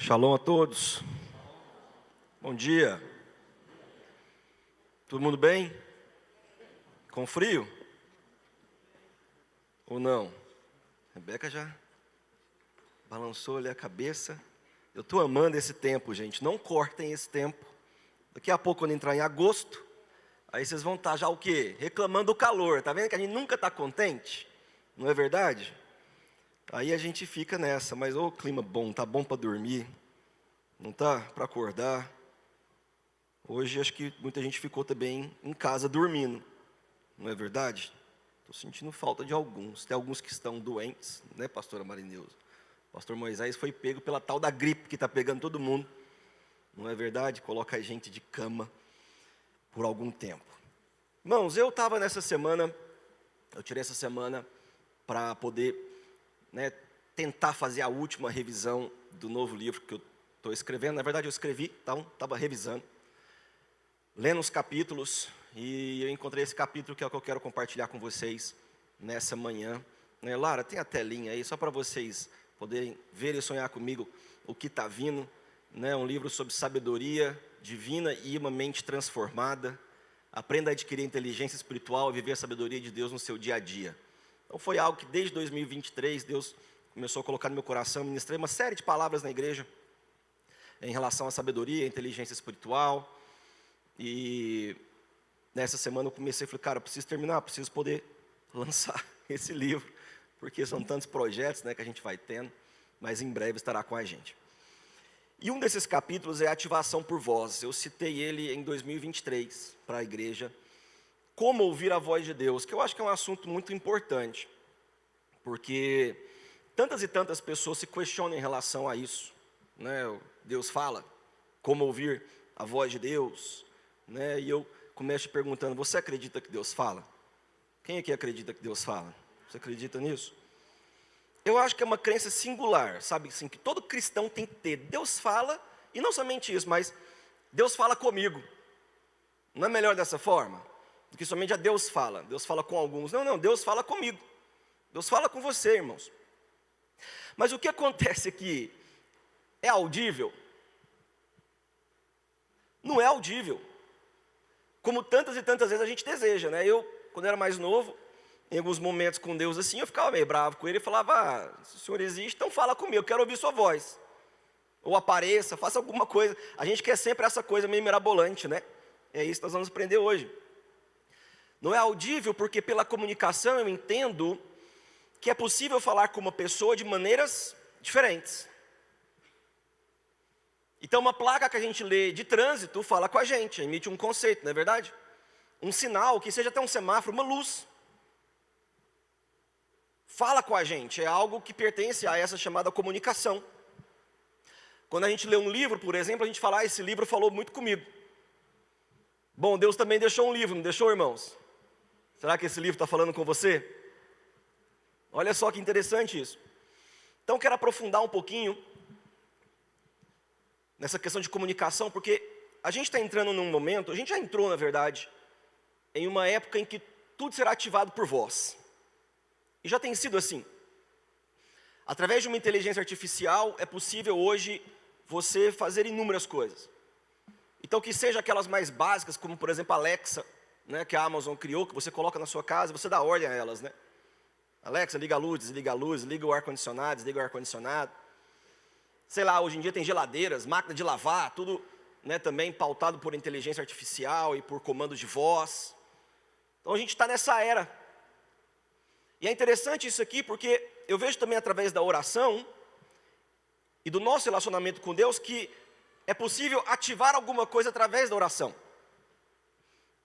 Shalom a todos. Bom dia. Todo mundo bem? Com frio? Ou não? Rebeca já balançou ali a cabeça. Eu estou amando esse tempo, gente. Não cortem esse tempo. Daqui a pouco, quando entrar em agosto, aí vocês vão estar já o quê? Reclamando do calor. Tá vendo que a gente nunca está contente? Não é verdade? Aí a gente fica nessa, mas o clima bom, tá bom para dormir, não tá para acordar. Hoje acho que muita gente ficou também em casa dormindo, não é verdade? Estou sentindo falta de alguns, tem alguns que estão doentes, né, pastora Marineuza? Pastor Moisés foi pego pela tal da gripe que está pegando todo mundo, não é verdade? Coloca a gente de cama por algum tempo. Irmãos, eu estava nessa semana, eu tirei essa semana para poder tentar fazer a última revisão do novo livro que eu estou escrevendo. Na verdade, eu escrevi, então estava revisando, lendo os capítulos, e eu encontrei esse capítulo que é o que eu quero compartilhar com vocês nessa manhã. Lara, tem a telinha aí, só para vocês poderem ver e sonhar comigo o que está vindo. Um livro sobre sabedoria divina e uma mente transformada. Aprenda a adquirir inteligência espiritual e viver a sabedoria de Deus no seu dia a dia. Então foi algo que desde 2023 Deus começou a colocar no meu coração. Ministrei uma série de palavras na igreja em relação à sabedoria, inteligência espiritual. E nessa semana eu comecei a falar, cara, eu preciso terminar, preciso poder lançar esse livro, porque são tantos projetos que a gente vai tendo, mas em breve estará com a gente. E um desses capítulos é a ativação por voz. Eu citei ele em 2023 para a igreja. Como ouvir a voz de Deus, que eu acho que é um assunto muito importante, porque tantas e tantas pessoas se questionam em relação a isso, Deus fala, como ouvir a voz de Deus, e eu começo perguntando, você acredita que Deus fala? Quem aqui acredita que Deus fala? Você acredita nisso? Eu acho que é uma crença singular, sabe, assim, que todo cristão tem que ter. Deus fala, e não somente isso, mas Deus fala comigo. Não é melhor dessa forma? Do que somente a Deus fala com alguns. Não, Deus fala comigo. Deus fala com você, irmãos. Mas o que acontece aqui? É audível? Não é audível. Como tantas e tantas vezes a gente deseja, Eu, quando era mais novo, em alguns momentos com Deus assim, eu ficava meio bravo com ele e falava, se o Senhor existe, então fala comigo, eu quero ouvir sua voz. Ou apareça, faça alguma coisa. A gente quer sempre essa coisa meio mirabolante, É isso que nós vamos aprender hoje. Não é audível porque pela comunicação eu entendo que é possível falar com uma pessoa de maneiras diferentes. Então uma placa que a gente lê de trânsito fala com a gente, emite um conceito, não é verdade? Um sinal, que seja até um semáforo, uma luz, fala com a gente, é algo que pertence a essa chamada comunicação. Quando a gente lê um livro, por exemplo, a gente fala, esse livro falou muito comigo. Bom, Deus também deixou um livro, não deixou, irmãos? Será que esse livro está falando com você? Olha só que interessante isso. Então, quero aprofundar um pouquinho nessa questão de comunicação, porque a gente está entrando num momento, a gente já entrou, na verdade, em uma época em que tudo será ativado por voz. E já tem sido assim. Através de uma inteligência artificial, é possível hoje você fazer inúmeras coisas. Então, que seja aquelas mais básicas, como por exemplo a Alexa, que a Amazon criou, que você coloca na sua casa, você dá ordem a elas, Alexa, liga a luz, desliga a luz, liga o ar-condicionado, desliga o ar-condicionado. Sei lá, hoje em dia tem geladeiras, máquina de lavar, tudo também pautado por inteligência artificial e por comandos de voz. Então a gente está nessa era. E é interessante isso aqui, porque eu vejo também através da oração e do nosso relacionamento com Deus, que é possível ativar alguma coisa através da oração.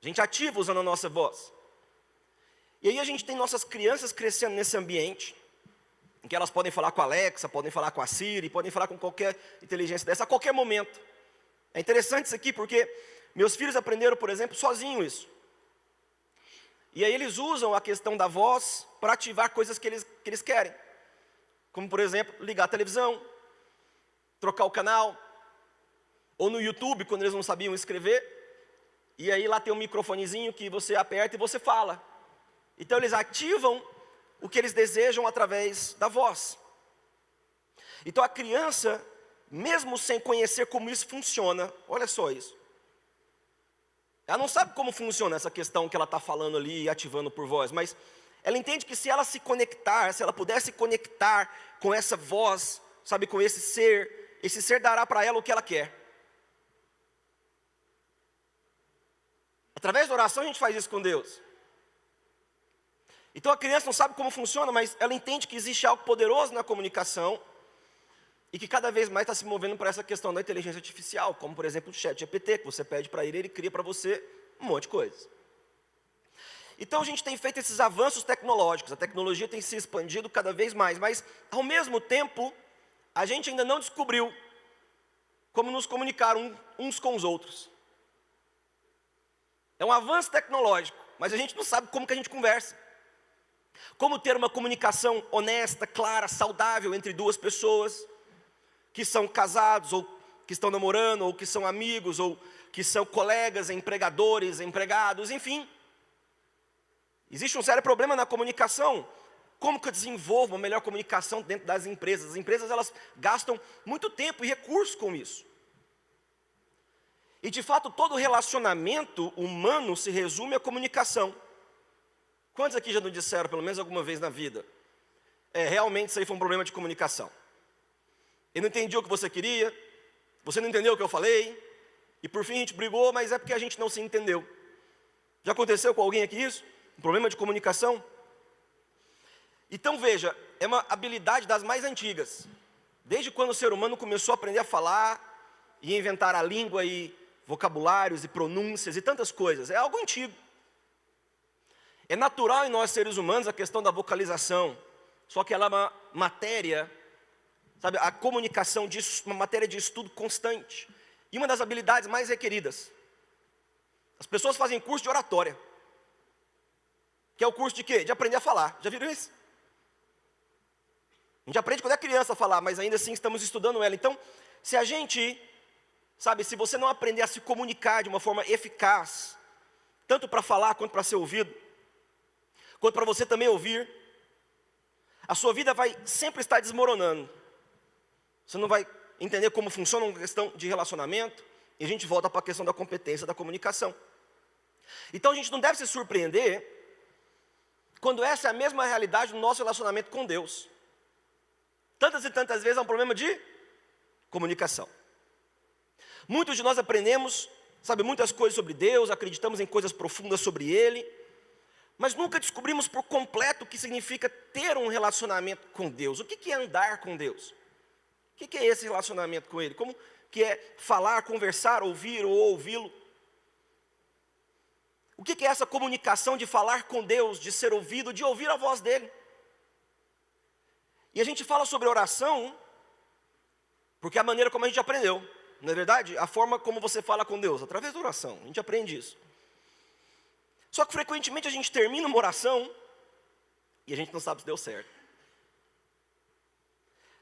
A gente ativa usando a nossa voz. E aí a gente tem nossas crianças crescendo nesse ambiente, em que elas podem falar com a Alexa, podem falar com a Siri, podem falar com qualquer inteligência dessa, a qualquer momento. É interessante isso aqui, porque meus filhos aprenderam, por exemplo, sozinho isso. E aí eles usam a questão da voz para ativar coisas que eles querem. Como, por exemplo, ligar a televisão, trocar o canal, ou no YouTube, quando eles não sabiam escrever, e aí lá tem um microfonezinho que você aperta e você fala. Então eles ativam o que eles desejam através da voz. Então a criança mesmo sem conhecer como isso funciona, olha só isso. Ela não sabe como funciona essa questão que ela está falando ali e ativando por voz, mas ela entende que se ela se conectar, se ela pudesse conectar com essa voz, sabe, com esse ser dará para ela o que ela quer. Através da oração a gente faz isso com Deus. Então a criança não sabe como funciona, mas ela entende que existe algo poderoso na comunicação e que cada vez mais está se movendo para essa questão da inteligência artificial, como por exemplo o ChatGPT, que você pede para ele cria para você um monte de coisas. Então a gente tem feito esses avanços tecnológicos, a tecnologia tem se expandido cada vez mais, mas ao mesmo tempo a gente ainda não descobriu como nos comunicar uns com os outros. É um avanço tecnológico, mas a gente não sabe como que a gente conversa. Como ter uma comunicação honesta, clara, saudável entre duas pessoas que são casados, ou que estão namorando, ou que são amigos, ou que são colegas, empregadores, empregados, enfim. Existe um sério problema na comunicação. Como que eu desenvolvo uma melhor comunicação dentro das empresas? As empresas, elas gastam muito tempo e recursos com isso. E de fato, todo relacionamento humano se resume à comunicação. Quantos aqui já não disseram, pelo menos alguma vez na vida, realmente isso aí foi um problema de comunicação? Eu não entendi o que você queria, você não entendeu o que eu falei, e por fim a gente brigou, mas é porque a gente não se entendeu. Já aconteceu com alguém aqui isso? Um problema de comunicação? Então veja, é uma habilidade das mais antigas. Desde quando o ser humano começou a aprender a falar, e inventar a língua, e vocabulários, e pronúncias, e tantas coisas. É algo antigo. É natural em nós seres humanos a questão da vocalização, só que ela é uma matéria, sabe, a comunicação uma matéria de estudo constante. E uma das habilidades mais requeridas. As pessoas fazem curso de oratória. Que é o curso de quê? De aprender a falar. Já viram isso? A gente aprende quando é criança a falar, mas ainda assim estamos estudando ela. Então, se a gente, sabe, se você não aprender a se comunicar de uma forma eficaz, tanto para falar quanto para ser ouvido, quanto para você também ouvir, a sua vida vai sempre estar desmoronando. Você não vai entender como funciona uma questão de relacionamento, e a gente volta para a questão da competência da comunicação. Então a gente não deve se surpreender quando essa é a mesma realidade do nosso relacionamento com Deus. Tantas e tantas vezes é um problema de comunicação. Muitos de nós aprendemos, sabe, muitas coisas sobre Deus, acreditamos em coisas profundas sobre Ele, mas nunca descobrimos por completo o que significa ter um relacionamento com Deus. O que é andar com Deus? O que é esse relacionamento com Ele? Como que é falar, conversar, ouvir ou ouvi-lo? O que é essa comunicação de falar com Deus, de ser ouvido, de ouvir a voz dEle? E a gente fala sobre oração, porque é a maneira como a gente aprendeu, não é verdade? A forma como você fala com Deus, através da oração, a gente aprende isso. Só que frequentemente a gente termina uma oração e a gente não sabe se deu certo.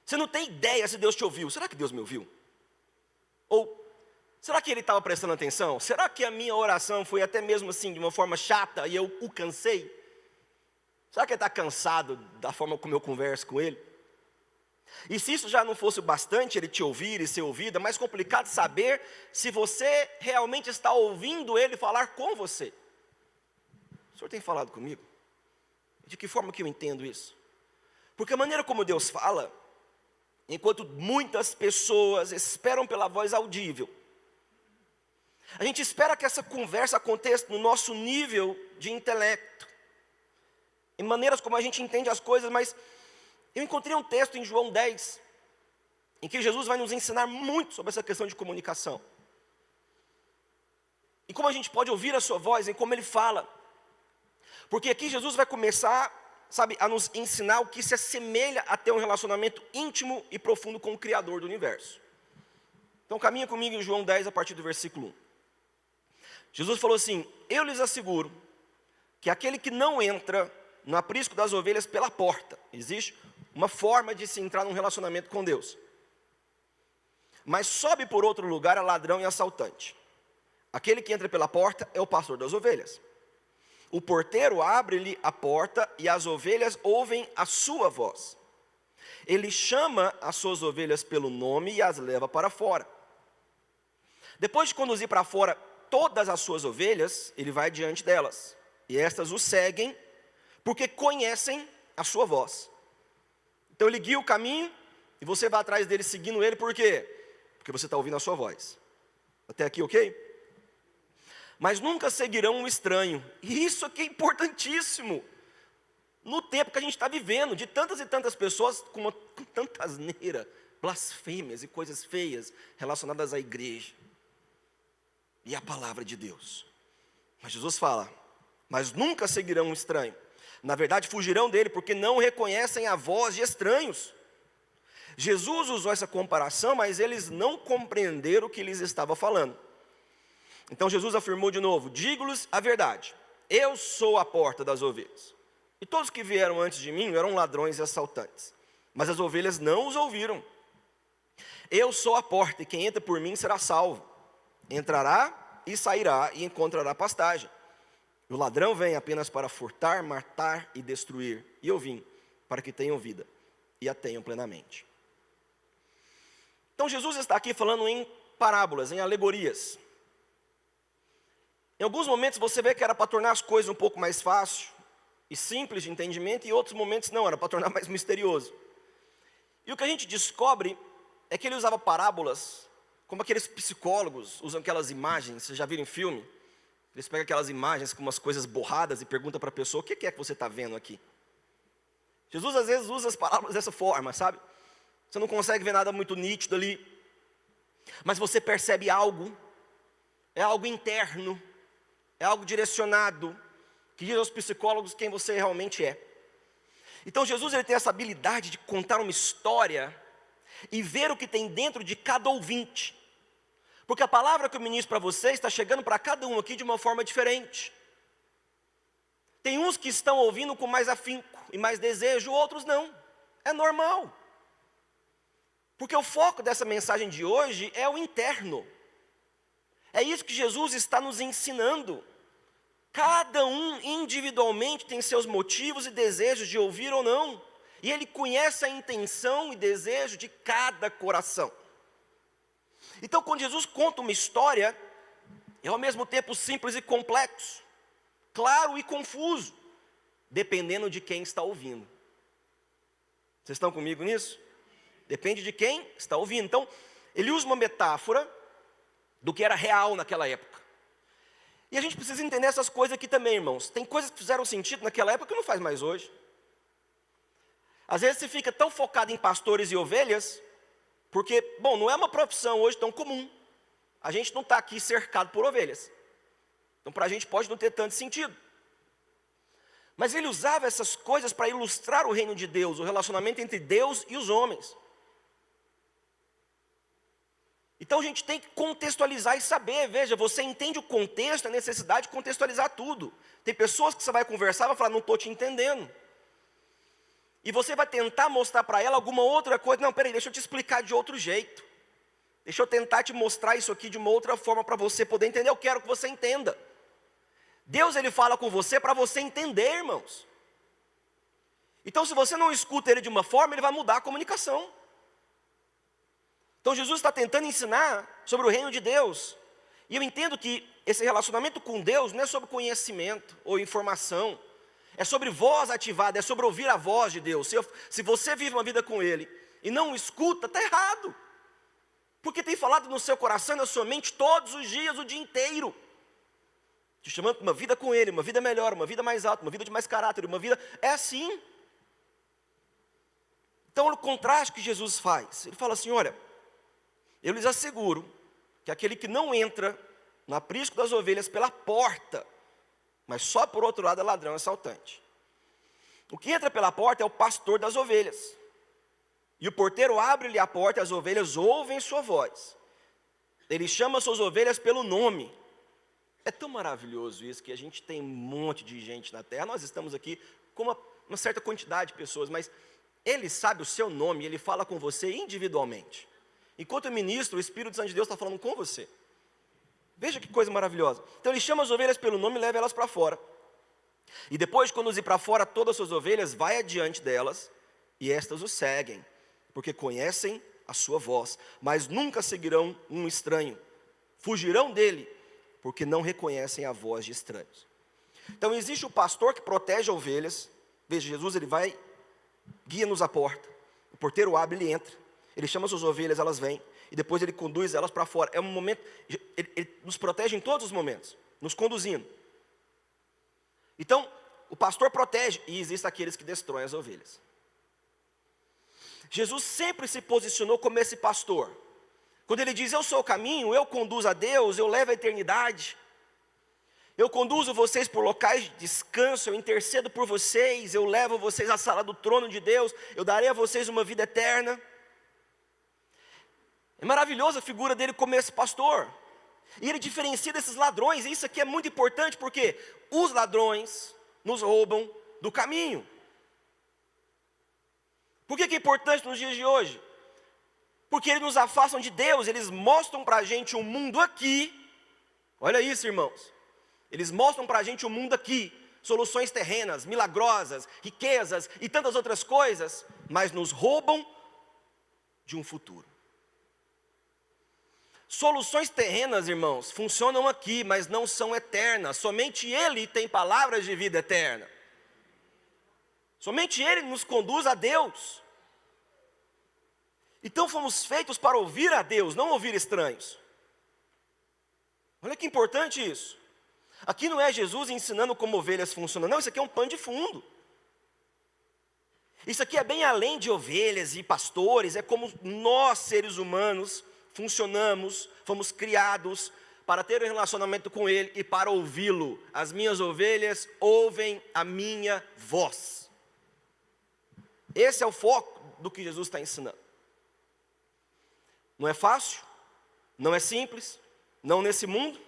Você não tem ideia se Deus te ouviu. Será que Deus me ouviu? Ou será que Ele estava prestando atenção? Será que a minha oração foi até mesmo assim, de uma forma chata e eu o cansei? Será que Ele está cansado da forma como eu converso com Ele? E se isso já não fosse o bastante, Ele te ouvir e ser ouvido, é mais complicado saber se você realmente está ouvindo Ele falar com você. O senhor tem falado comigo? De que forma que eu entendo isso? Porque a maneira como Deus fala, enquanto muitas pessoas esperam pela voz audível, a gente espera que essa conversa aconteça no nosso nível de intelecto, em maneiras como a gente entende as coisas, mas eu encontrei um texto em João 10, em que Jesus vai nos ensinar muito sobre essa questão de comunicação. E como a gente pode ouvir a sua voz, em como Ele fala. Porque aqui Jesus vai começar, sabe, a nos ensinar o que se assemelha a ter um relacionamento íntimo e profundo com o Criador do universo. Então caminha comigo em João 10, a partir do versículo 1. Jesus falou assim: eu lhes asseguro que aquele que não entra no aprisco das ovelhas pela porta, existe uma forma de se entrar num relacionamento com Deus, mas sobe por outro lugar é ladrão e assaltante. Aquele que entra pela porta é o pastor das ovelhas. O porteiro abre-lhe a porta e as ovelhas ouvem a sua voz. ele chama as suas ovelhas pelo nome e as leva para fora. Depois de conduzir para fora todas as suas ovelhas, ele vai diante delas. E estas o seguem, porque conhecem a sua voz. Então ele guia o caminho, e você vai atrás dele seguindo ele, por quê? Porque você está ouvindo a sua voz. Até aqui, ok? Mas nunca seguirão um estranho. E isso aqui é importantíssimo. No tempo que a gente está vivendo, de tantas e tantas pessoas com tanta asneira, blasfêmias e coisas feias relacionadas à igreja e à palavra de Deus. Mas Jesus fala, mas nunca seguirão um estranho. Na verdade, fugirão dele, porque não reconhecem a voz de estranhos. Jesus usou essa comparação, mas eles não compreenderam o que lhes estava falando. Então Jesus afirmou de novo, digo-lhes a verdade, eu sou a porta das ovelhas. E todos que vieram antes de mim eram ladrões e assaltantes, mas as ovelhas não os ouviram. Eu sou a porta, e quem entra por mim será salvo. Entrará e sairá e encontrará pastagem. O ladrão vem apenas para furtar, matar e destruir. E eu vim para que tenham vida e a tenham plenamente. Então Jesus está aqui falando em parábolas, em alegorias. Em alguns momentos você vê que era para tornar as coisas um pouco mais fácil e simples de entendimento, e em outros momentos não, era para tornar mais misterioso. E o que a gente descobre é que ele usava parábolas, como aqueles psicólogos usam aquelas imagens, vocês já viram em filme? Eles pegam aquelas imagens com umas coisas borradas e perguntam para a pessoa, o que é que você está vendo aqui? Jesus às vezes usa as parábolas dessa forma, sabe? Você não consegue ver nada muito nítido ali, mas você percebe algo, é algo interno, é algo direcionado, que diz aos psicólogos quem você realmente é. Então Jesus ele tem essa habilidade de contar uma história e ver o que tem dentro de cada ouvinte. Porque a palavra que eu ministro para vocês está chegando para cada um aqui de uma forma diferente. Tem uns que estão ouvindo com mais afinco e mais desejo, outros não. É normal. Porque o foco dessa mensagem de hoje é o interno. É isso que Jesus está nos ensinando. Cada um individualmente tem seus motivos e desejos de ouvir ou não. E Ele conhece a intenção e desejo de cada coração. Então, quando Jesus conta uma história, é ao mesmo tempo simples e complexo, claro e confuso, dependendo de quem está ouvindo. Vocês estão comigo nisso? Depende de quem está ouvindo. Então, ele usa uma metáfora do que era real naquela época. E a gente precisa entender essas coisas aqui também, irmãos. Tem coisas que fizeram sentido naquela época que não faz mais hoje. Às vezes você fica tão focado em pastores e ovelhas, porque, bom, não é uma profissão hoje tão comum. A gente não está aqui cercado por ovelhas. Então, para a gente pode não ter tanto sentido. Mas ele usava essas coisas para ilustrar o reino de Deus, o relacionamento entre Deus e os homens. Então a gente tem que contextualizar e saber, veja, você entende o contexto, a necessidade de contextualizar tudo. Tem pessoas que você vai conversar e vai falar, não estou te entendendo. E você vai tentar mostrar para ela alguma outra coisa, não, peraí, deixa eu te explicar de outro jeito. Deixa eu tentar te mostrar isso aqui de uma outra forma para você poder entender, eu quero que você entenda. Deus ele fala com você para você entender, irmãos. Então se você não escuta ele de uma forma, ele vai mudar a comunicação. Então Jesus está tentando ensinar sobre o reino de Deus. E eu entendo que esse relacionamento com Deus não é sobre conhecimento ou informação. É sobre voz ativada, é sobre ouvir a voz de Deus. Se você vive uma vida com Ele e não o escuta, está errado. Porque tem falado no seu coração e na sua mente todos os dias, o dia inteiro. Te chamando para uma vida com Ele, uma vida melhor, uma vida mais alta, uma vida de mais caráter, uma vida... É assim. Então, o contraste que Jesus faz, Ele fala assim, olha... Eu lhes asseguro que aquele que não entra no aprisco das ovelhas pela porta, mas só por outro lado é ladrão e assaltante. O que entra pela porta é o pastor das ovelhas. E o porteiro abre-lhe a porta e as ovelhas ouvem sua voz. Ele chama suas ovelhas pelo nome. É tão maravilhoso isso que a gente tem um monte de gente na terra. Nós estamos aqui com uma certa quantidade de pessoas, mas Ele sabe o seu nome e Ele fala com você individualmente. Enquanto o ministro, o Espírito Santo de Deus está falando com você. Veja que coisa maravilhosa. Então ele chama as ovelhas pelo nome e leva elas para fora. E depois de conduzir para fora todas as suas ovelhas, vai adiante delas, e estas o seguem. porque conhecem a sua voz, mas nunca seguirão um estranho. Fugirão dele, porque não reconhecem a voz de estranhos. Então existe o pastor que protege ovelhas. Veja, Jesus, ele vai, guia-nos à porta. O porteiro abre, ele entra. Ele chama suas ovelhas, elas vêm. E depois ele conduz elas para fora. É um momento, ele nos protege em todos os momentos, nos conduzindo. Então, o pastor protege, e existem aqueles que destroem as ovelhas. Jesus sempre se posicionou como esse pastor. Quando ele diz, eu sou o caminho, eu conduzo a Deus, eu levo a eternidade. Eu conduzo vocês por locais de descanso, eu intercedo por vocês, eu levo vocês à sala do trono de Deus, eu darei a vocês uma vida eterna. É maravilhosa a figura dele como esse pastor. E ele diferencia desses ladrões, e isso aqui é muito importante, porque os ladrões nos roubam do caminho. Por que é importante nos dias de hoje? Porque eles nos afastam de Deus, eles mostram para a gente um mundo aqui. Olha isso, irmãos. Eles mostram para a gente um mundo aqui, soluções terrenas, milagrosas, riquezas e tantas outras coisas, mas nos roubam de um futuro. Soluções terrenas, irmãos, funcionam aqui, mas não são eternas. Somente Ele tem palavras de vida eterna. Somente Ele nos conduz a Deus. Então fomos feitos para ouvir a Deus, não ouvir estranhos. Olha que importante isso. Aqui não é Jesus ensinando como ovelhas funcionam, não, isso aqui é um pano de fundo. Isso aqui é bem além de ovelhas e pastores, é como nós, seres humanos, funcionamos, fomos criados para ter um relacionamento com Ele e para ouvi-lo. As minhas ovelhas ouvem a minha voz. Esse é o foco do que Jesus está ensinando. Não é fácil, não é simples, não nesse mundo,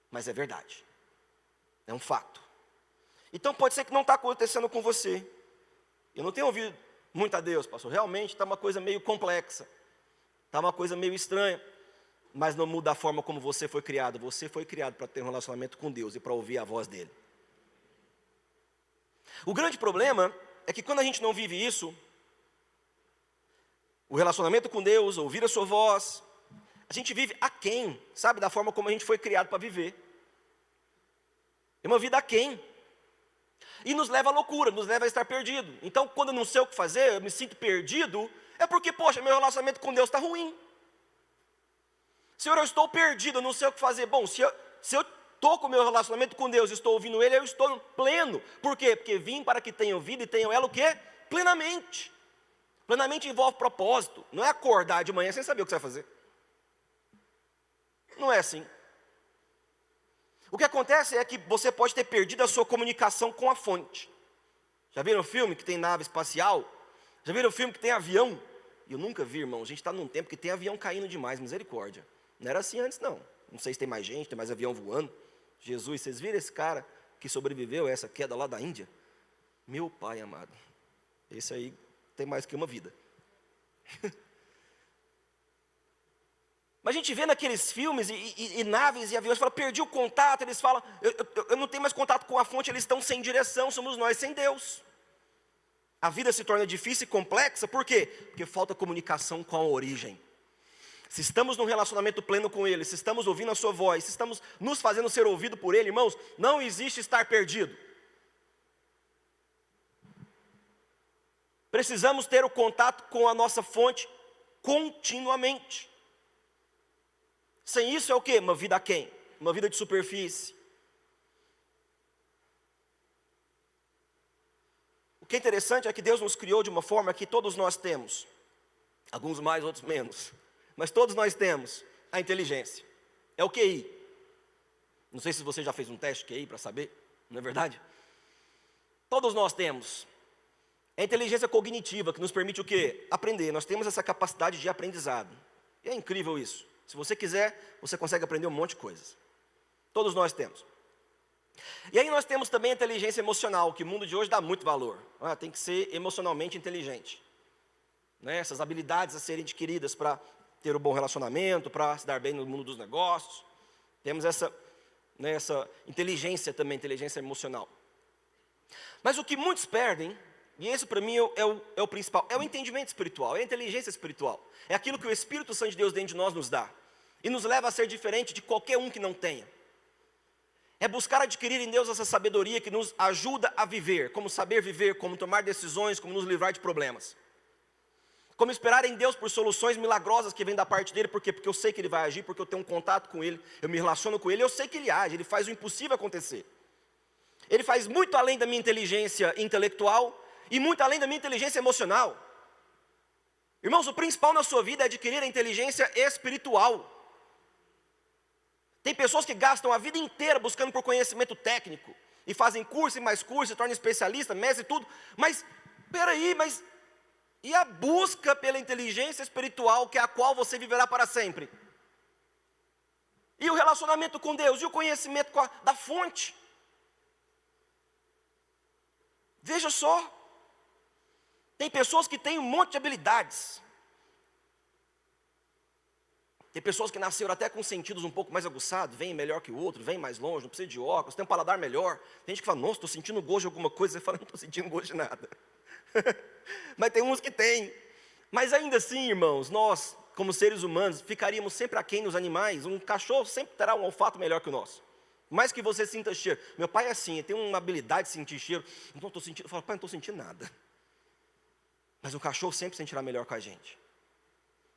mas é verdade, é um fato. Então pode ser que não está acontecendo com você. Eu não tenho ouvido muito a Deus, pastor, realmente está uma coisa meio complexa, está uma coisa meio estranha, mas não muda a forma como você foi criado. Você foi criado para ter um relacionamento com Deus e para ouvir a voz dEle. O grande problema é que quando a gente não vive isso, o relacionamento com Deus, ouvir a sua voz, a gente vive aquém, sabe, da forma como a gente foi criado para viver. É uma vida aquém. E nos leva à loucura, nos leva a estar perdido. Então, quando eu não sei o que fazer, eu me sinto perdido, é porque, poxa, meu relacionamento com Deus está ruim. Senhor, eu estou perdido, eu não sei o que fazer. Bom, se eu estou com o meu relacionamento com Deus, estou ouvindo Ele, eu estou pleno. Por quê? Porque vim para que tenham vida e tenham ela o quê? Plenamente. Plenamente envolve propósito. Não é acordar de manhã sem saber o que você vai fazer. Não é assim. O que acontece é que você pode ter perdido a sua comunicação com a fonte. Já viram o filme que tem nave espacial? Já viram o filme que tem avião? Eu nunca vi, irmão. A gente está num tempo que tem avião caindo demais, misericórdia. Não era assim antes, não. Não sei se tem mais gente, tem mais avião voando. Jesus, vocês viram esse cara que sobreviveu a essa queda lá da Índia? Meu pai amado. Esse aí tem mais que uma vida. Mas a gente vê naqueles filmes e naves e aviões, fala, perdi o contato, eles falam, eu não tenho mais contato com a fonte, eles estão sem direção, somos nós sem Deus. A vida se torna difícil e complexa, por quê? Porque falta comunicação com a origem. Se estamos num relacionamento pleno com Ele, se estamos ouvindo a sua voz, se estamos nos fazendo ser ouvido por Ele, irmãos, não existe estar perdido. Precisamos ter o contato com a nossa fonte continuamente. Sem isso é o quê? Uma vida aquém, uma vida de superfície. O que é interessante é que Deus nos criou de uma forma que todos nós temos, alguns mais, outros menos, mas todos nós temos a inteligência, é o QI. Não sei se você já fez um teste QI para saber, não é verdade? Todos nós temos. É a inteligência cognitiva que nos permite o quê? Aprender. Nós temos essa capacidade de aprendizado. E é incrível isso. Se você quiser, você consegue aprender um monte de coisas. Todos nós temos. E aí nós temos também a inteligência emocional, que o mundo de hoje dá muito valor. Tem que ser emocionalmente inteligente. Né? Essas habilidades a serem adquiridas para ter um bom relacionamento, para se dar bem no mundo dos negócios. Temos essa inteligência também, inteligência emocional. Mas o que muitos perdem E esse para mim é o principal, é o entendimento espiritual, é a inteligência espiritual. É aquilo que o Espírito Santo de Deus dentro de nós nos dá. E nos leva a ser diferente de qualquer um que não tenha. É buscar adquirir em Deus essa sabedoria que nos ajuda a viver, como saber viver, como tomar decisões, como nos livrar de problemas. Como esperar em Deus por soluções milagrosas que vêm da parte dele, por quê? Porque eu sei que ele vai agir, porque eu tenho um contato com ele, eu me relaciono com ele, eu sei que ele age, ele faz o impossível acontecer. Ele faz muito além da minha inteligência intelectual e muito além da minha inteligência emocional. Irmãos, o principal na sua vida é adquirir a inteligência espiritual. Tem pessoas que gastam a vida inteira buscando por conhecimento técnico, e fazem curso e mais curso, se tornam especialista, mestre e tudo, mas, e a busca pela inteligência espiritual, que é a qual você viverá para sempre? E o relacionamento com Deus, e o conhecimento da fonte? Veja só, tem pessoas que têm um monte de habilidades. Tem pessoas que nasceram até com sentidos um pouco mais aguçados, vêm melhor que o outro, vêm mais longe, não precisa de óculos, tem um paladar melhor. Tem gente que fala, nossa, estou sentindo gosto de alguma coisa, você fala, não estou sentindo gosto de nada. Mas tem uns que têm. Mas ainda assim, irmãos, nós, como seres humanos, ficaríamos sempre aquém dos animais. Um cachorro sempre terá um olfato melhor que o nosso. Mais que você sinta cheiro. Meu pai é assim, ele tem uma habilidade de sentir cheiro. Então estou sentindo, eu falo, pai, não estou sentindo nada. Mas o cachorro sempre sentirá melhor com a gente.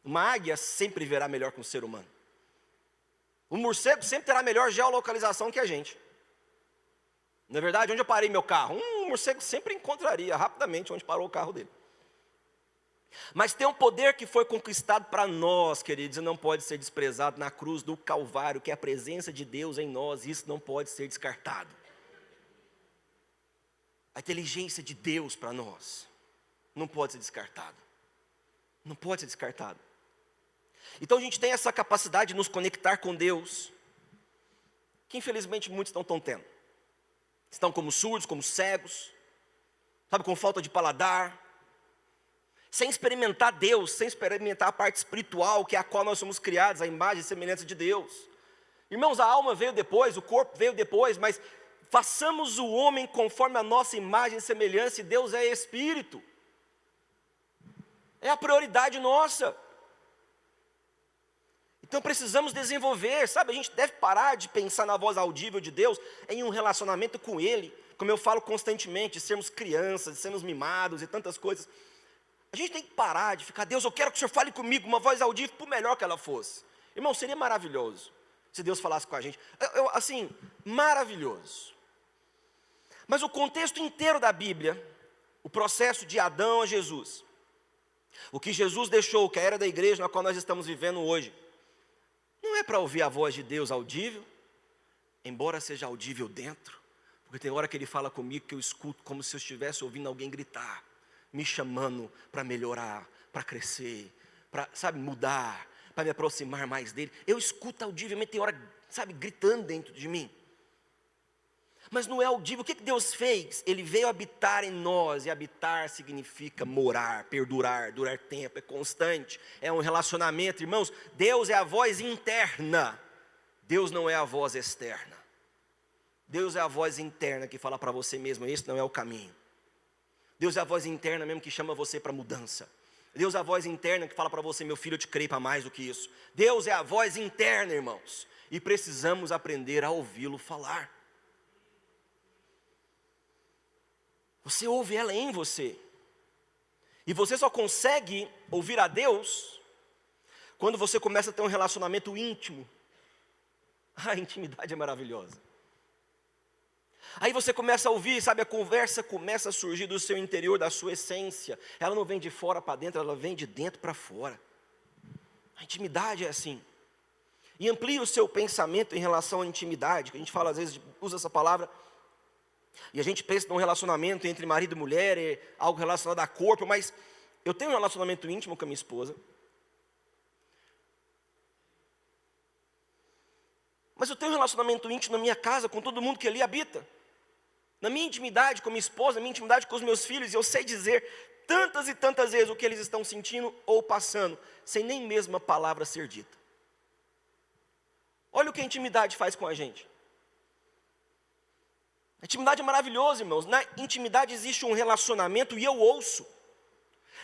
Uma águia sempre verá melhor que um ser humano. O morcego sempre terá melhor geolocalização que a gente. Não é verdade? Onde eu parei meu carro? Um morcego sempre encontraria rapidamente onde parou o carro dele. Mas tem um poder que foi conquistado para nós, queridos, e não pode ser desprezado na cruz do Calvário, que é a presença de Deus em nós, e isso não pode ser descartado. A inteligência de Deus para nós não pode ser descartado. Não pode ser descartado. Então a gente tem essa capacidade de nos conectar com Deus, que infelizmente muitos não estão tendo. Estão como surdos, como cegos, sabe, com falta de paladar, sem experimentar Deus, sem experimentar a parte espiritual, que é a qual nós somos criados, a imagem e semelhança de Deus. Irmãos, a alma veio depois, o corpo veio depois, mas façamos o homem conforme a nossa imagem e semelhança, e Deus é Espírito. É a prioridade nossa. Então precisamos desenvolver, sabe, a gente deve parar de pensar na voz audível de Deus em um relacionamento com Ele, como eu falo constantemente, de sermos crianças, de sermos mimados e tantas coisas. A gente tem que parar de ficar, Deus, eu quero que o Senhor fale comigo, uma voz audível, por melhor que ela fosse. Irmão, seria maravilhoso se Deus falasse com a gente, assim, maravilhoso. Mas o contexto inteiro da Bíblia, o processo de Adão a Jesus, o que Jesus deixou, que é a era da igreja na qual nós estamos vivendo hoje, não é para ouvir a voz de Deus audível, embora seja audível dentro, porque tem hora que Ele fala comigo que eu escuto como se eu estivesse ouvindo alguém gritar, me chamando para melhorar, para crescer, para, sabe, mudar, para me aproximar mais dEle. Eu escuto audivelmente, tem hora, sabe, gritando dentro de mim. Mas não é audível. O que Deus fez? Ele veio habitar em nós, e habitar significa morar, perdurar, durar tempo, é constante, é um relacionamento, irmãos. Deus é a voz interna, Deus não é a voz externa. Deus é a voz interna que fala para você mesmo, esse não é o caminho. Deus é a voz interna mesmo que chama você para mudança. Deus é a voz interna que fala para você, meu filho, eu te creio para mais do que isso. Deus é a voz interna, irmãos, e precisamos aprender a ouvi-lo falar. Você ouve ela em você. E você só consegue ouvir a Deus quando você começa a ter um relacionamento íntimo. A intimidade é maravilhosa. Aí você começa a ouvir, sabe, a conversa começa a surgir do seu interior, da sua essência. Ela não vem de fora para dentro, ela vem de dentro para fora. A intimidade é assim. E amplie o seu pensamento em relação à intimidade, que a gente fala às vezes, usa essa palavra, e a gente pensa num relacionamento entre marido e mulher, é algo relacionado a corpo, mas eu tenho um relacionamento íntimo com a minha esposa. Mas eu tenho um relacionamento íntimo na minha casa, com todo mundo que ali habita. Na minha intimidade com a minha esposa, na minha intimidade com os meus filhos, e eu sei dizer tantas e tantas vezes o que eles estão sentindo ou passando, sem nem mesmo a palavra ser dita. Olha o que a intimidade faz com a gente. A intimidade é maravilhosa, irmãos. Na intimidade existe um relacionamento e eu ouço.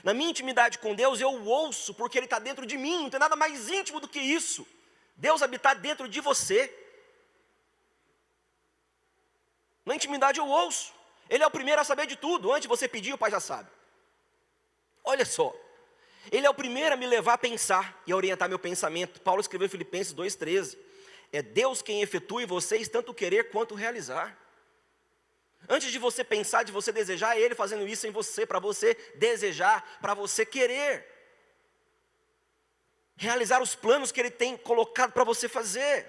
Na minha intimidade com Deus, eu ouço, porque Ele está dentro de mim, não tem nada mais íntimo do que isso. Deus habitar dentro de você. Na intimidade eu ouço. Ele é o primeiro a saber de tudo. Antes de você pedir, o Pai já sabe. Olha só. Ele é o primeiro a me levar a pensar e a orientar meu pensamento. Paulo escreveu em Filipenses 2,13. É Deus quem efetua em vocês tanto querer quanto realizar. Antes de você pensar, de você desejar, é Ele fazendo isso em você, para você desejar, para você querer. Realizar os planos que Ele tem colocado para você fazer.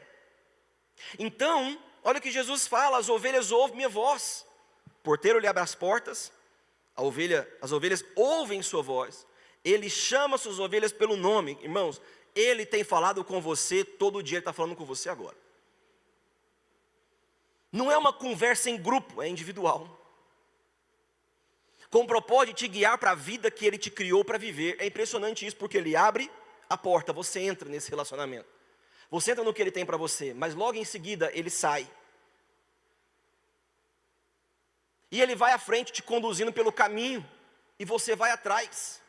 Então, olha o que Jesus fala: as ovelhas ouvem minha voz. O porteiro lhe abre as portas, as ovelhas ouvem sua voz. Ele chama suas ovelhas pelo nome. Irmãos, Ele tem falado com você todo dia, Ele está falando com você agora. Não é uma conversa em grupo, é individual. Com o propósito de te guiar para a vida que Ele te criou para viver. É impressionante isso, porque Ele abre a porta, você entra nesse relacionamento. Você entra no que Ele tem para você, mas logo em seguida Ele sai. E Ele vai à frente te conduzindo pelo caminho, e você vai atrás.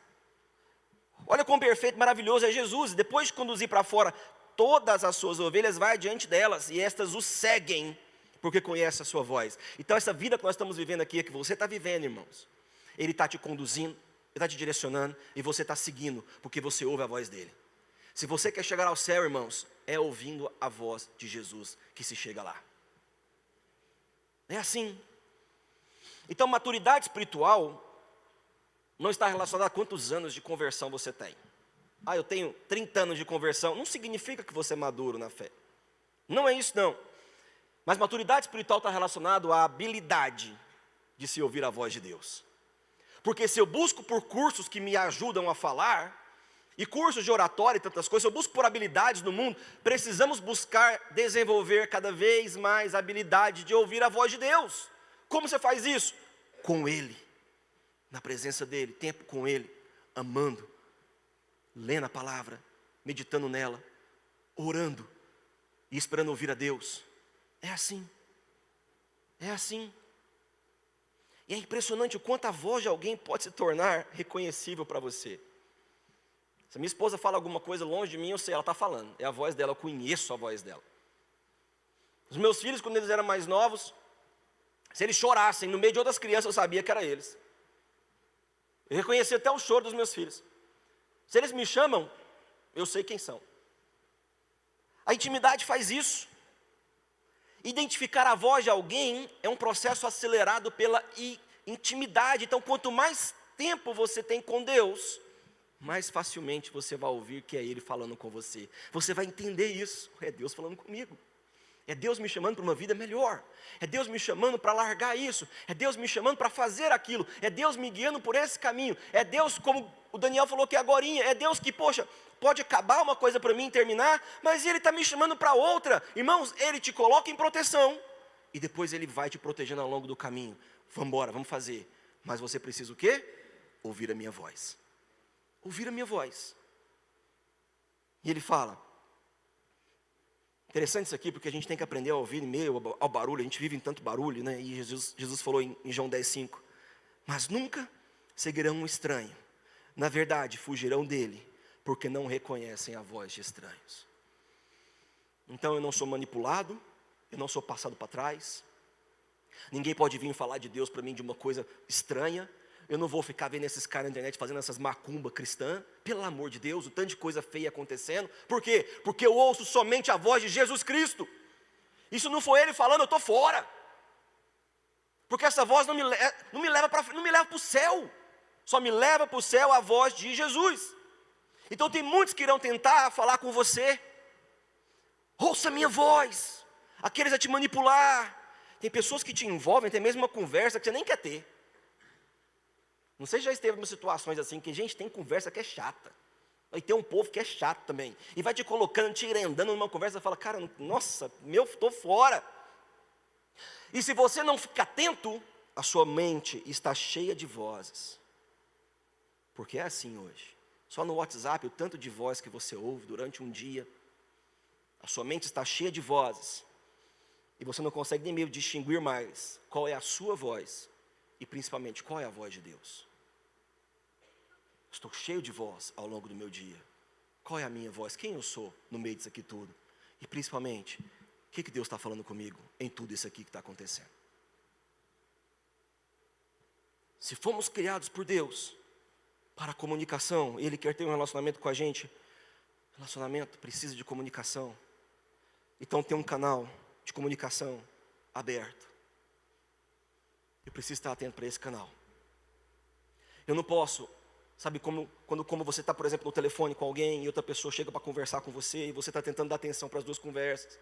Olha quão perfeito e maravilhoso é Jesus. Depois de conduzir para fora todas as suas ovelhas, vai adiante delas, e estas o seguem, porque conhece a sua voz. Então essa vida que nós estamos vivendo aqui, é que você está vivendo, irmãos. Ele está te conduzindo, Ele está te direcionando, e você está seguindo, porque você ouve a voz dEle. Se você quer chegar ao céu, irmãos, é ouvindo a voz de Jesus que se chega lá. É assim. Então maturidade espiritual não está relacionada a quantos anos de conversão você tem. Eu tenho 30 anos de conversão, não significa que você é maduro na fé. Não é isso não. Mas maturidade espiritual está relacionado à habilidade de se ouvir a voz de Deus. Porque se eu busco por cursos que me ajudam a falar, e cursos de oratória e tantas coisas, se eu busco por habilidades no mundo, precisamos buscar desenvolver cada vez mais a habilidade de ouvir a voz de Deus. Como você faz isso? Com Ele, na presença dEle, tempo com Ele, amando, lendo a palavra, meditando nela, orando e esperando ouvir a Deus. É assim. É assim. E é impressionante o quanto a voz de alguém pode se tornar reconhecível para você. Se a minha esposa fala alguma coisa longe de mim, eu sei, ela está falando. É a voz dela, eu conheço a voz dela. Os meus filhos, quando eles eram mais novos, se eles chorassem no meio de outras crianças, eu sabia que era eles. Eu reconheci até o choro dos meus filhos. Se eles me chamam, eu sei quem são. A intimidade faz isso. Identificar a voz de alguém é um processo acelerado pela intimidade. Então, quanto mais tempo você tem com Deus, mais facilmente você vai ouvir que é Ele falando com você. Você vai entender isso. É Deus falando comigo. É Deus me chamando para uma vida melhor. É Deus me chamando para largar isso. É Deus me chamando para fazer aquilo. É Deus me guiando por esse caminho. É Deus, como o Daniel falou aqui agorinha, é Deus que, pode acabar uma coisa para mim terminar, mas Ele está me chamando para outra. Irmãos, Ele te coloca em proteção, e depois Ele vai te protegendo ao longo do caminho. Vamos embora, vamos fazer. Mas você precisa o quê? Ouvir a minha voz. Ouvir a minha voz. E Ele fala, interessante isso aqui, porque a gente tem que aprender a ouvir em meio ao barulho. A gente vive em tanto barulho, né? E Jesus falou em João 10,5. Mas nunca seguirão um estranho. Na verdade, fugirão dele, porque não reconhecem a voz de estranhos. Então eu não sou manipulado, eu não sou passado para trás. Ninguém pode vir falar de Deus para mim de uma coisa estranha. Eu não vou ficar vendo esses caras na internet fazendo essas macumba cristã. Pelo amor de Deus, o tanto de coisa feia acontecendo. Por quê? Porque eu ouço somente a voz de Jesus Cristo. Isso não foi Ele falando, eu estou fora. Porque essa voz não me leva para o céu. Só me leva para o céu a voz de Jesus. Então tem muitos que irão tentar falar com você. Ouça a minha voz. Aqueles a te manipular. Tem pessoas que te envolvem, tem mesmo uma conversa que você nem quer ter. Não sei se já esteve em situações assim, que gente tem conversa que é chata. E tem um povo que é chato também. E vai te colocando, te irendando numa conversa e fala, cara, nossa, estou fora. E se você não ficar atento, a sua mente está cheia de vozes. Porque é assim hoje. Só no WhatsApp, o tanto de voz que você ouve durante um dia. A sua mente está cheia de vozes. E você não consegue nem mesmo distinguir mais qual é a sua voz e principalmente qual é a voz de Deus. Estou cheio de voz ao longo do meu dia. Qual é a minha voz? Quem eu sou no meio disso aqui tudo? E principalmente, o que Deus está falando comigo em tudo isso aqui que está acontecendo? Se fomos criados por Deus para a comunicação, Ele quer ter um relacionamento com a gente. Relacionamento precisa de comunicação. Então tem um canal de comunicação aberto. Eu preciso estar atento para esse canal. Eu não posso, sabe, como você está, por exemplo, no telefone com alguém e outra pessoa chega para conversar com você e você está tentando dar atenção para as duas conversas.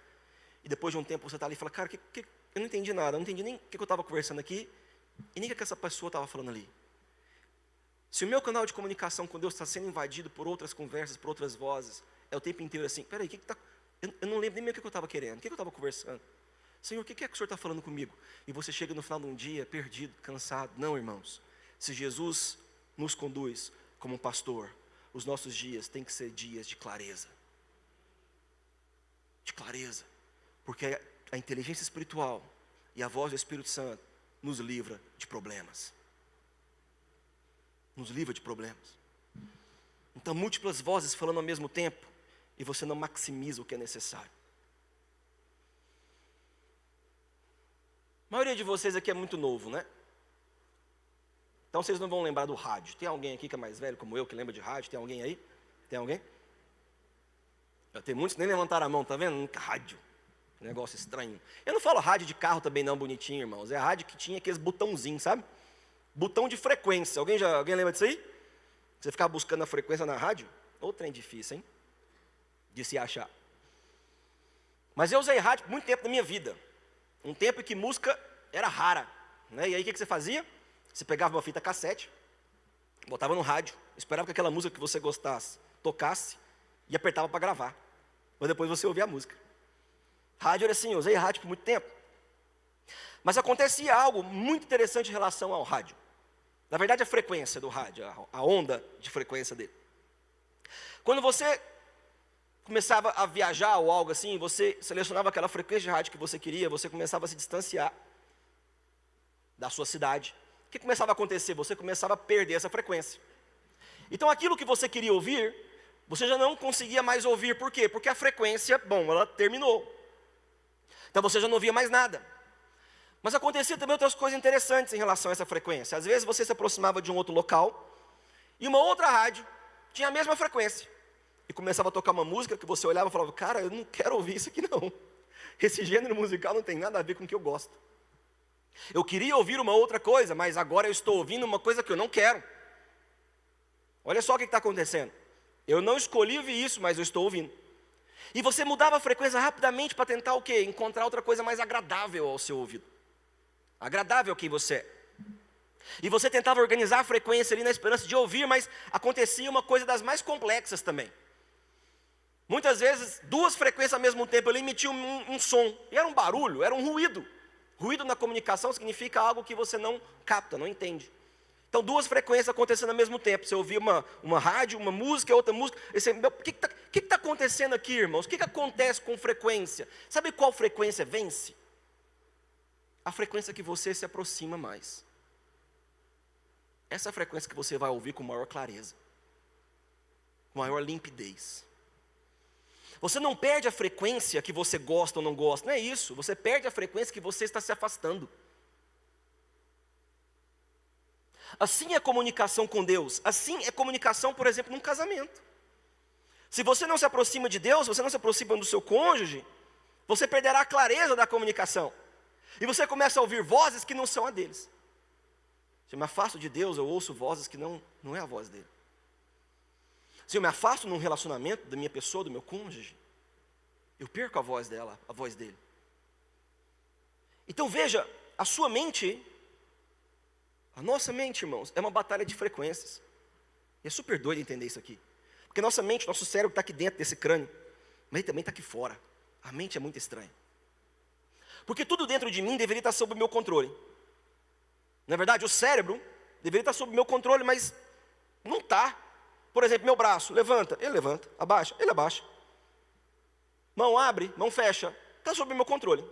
E depois de um tempo você está ali e fala, cara, eu não entendi nada, eu não entendi nem o que eu estava conversando aqui e nem o que essa pessoa estava falando ali. Se o meu canal de comunicação com Deus está sendo invadido por outras conversas, por outras vozes, é o tempo inteiro assim, peraí, eu não lembro nem o que eu estava querendo, o que eu estava conversando. Senhor, o que é que o Senhor está falando comigo? E você chega no final de um dia perdido, cansado. Não, irmãos, se Jesus nos conduz como um pastor, os nossos dias têm que ser dias de clareza. De clareza. Porque a inteligência espiritual e a voz do Espírito Santo nos livra de problemas. Nos livra de problemas. Então, múltiplas vozes falando ao mesmo tempo e você não maximiza o que é necessário. A maioria de vocês aqui é muito novo, né? Então vocês não vão lembrar do rádio. Tem alguém aqui que é mais velho como eu, que lembra de rádio? Tem alguém aí? Tem alguém? Tem muitos que nem levantaram a mão, tá vendo? Rádio. Negócio estranho. Eu não falo rádio de carro também não, bonitinho, irmãos. É a rádio que tinha aqueles botãozinhos, sabe? Botão de frequência. Alguém lembra disso aí? Você ficar buscando a frequência na rádio? Ô trem difícil, hein? De se achar. Mas eu usei rádio por muito tempo da minha vida. Um tempo em que música era rara, né? E aí o que você fazia? Você pegava uma fita cassete, botava no rádio, esperava que aquela música que você gostasse tocasse e apertava para gravar. Mas depois você ouvia a música. Rádio era assim, eu usei rádio por muito tempo. Mas acontecia algo muito interessante em relação ao rádio. Na verdade, a frequência do rádio, a onda de frequência dele. Quando você começava a viajar ou algo assim, você selecionava aquela frequência de rádio que você queria, você começava a se distanciar da sua cidade. O que começava a acontecer? Você começava a perder essa frequência. Então aquilo que você queria ouvir, você já não conseguia mais ouvir. Por quê? Porque a frequência, ela terminou. Então você já não ouvia mais nada. Mas acontecia também outras coisas interessantes em relação a essa frequência. Às vezes você se aproximava de um outro local e uma outra rádio tinha a mesma frequência. E começava a tocar uma música que você olhava e falava, cara, eu não quero ouvir isso aqui não. Esse gênero musical não tem nada a ver com o que eu gosto. Eu queria ouvir uma outra coisa, mas agora eu estou ouvindo uma coisa que eu não quero. Olha só o que está acontecendo. Eu não escolhi ouvir isso, mas eu estou ouvindo. E você mudava a frequência rapidamente para tentar o quê? Encontrar outra coisa mais agradável ao seu ouvido. Agradável a quem você é. E você tentava organizar a frequência ali na esperança de ouvir, mas acontecia uma coisa das mais complexas também. Muitas vezes, duas frequências ao mesmo tempo, ele emitia um som. E era um barulho, era um ruído. Ruído na comunicação significa algo que você não capta, não entende. Então, duas frequências acontecendo ao mesmo tempo. Você ouvia uma rádio, uma música, outra música. E você, o que está acontecendo aqui, irmãos? O que acontece com frequência? Sabe qual frequência vence? A frequência que você se aproxima mais. Essa é a frequência que você vai ouvir com maior clareza. Com maior limpidez. Você não perde a frequência que você gosta ou não gosta, não é isso. Você perde a frequência que você está se afastando. Assim é a comunicação com Deus. Assim é comunicação, por exemplo, num casamento. Se você não se aproxima de Deus, você não se aproxima do seu cônjuge, você perderá a clareza da comunicação. E você começa a ouvir vozes que não são a deles. Se eu me afasto de Deus, eu ouço vozes que não é a voz dele. Se eu me afasto num relacionamento da minha pessoa, do meu cônjuge, eu perco a voz dela, a voz dele. Então veja, a sua mente, a nossa mente, irmãos, é uma batalha de frequências. E é super doido entender isso aqui. Porque nossa mente, nosso cérebro está aqui dentro desse crânio, mas ele também está aqui fora. A mente é muito estranha. Porque tudo dentro de mim deveria estar sob o meu controle. Na verdade, o cérebro deveria estar sob o meu controle, mas não está. Por exemplo, meu braço, levanta, ele levanta, abaixa, ele abaixa. Mão abre, mão fecha, está sob o meu controle.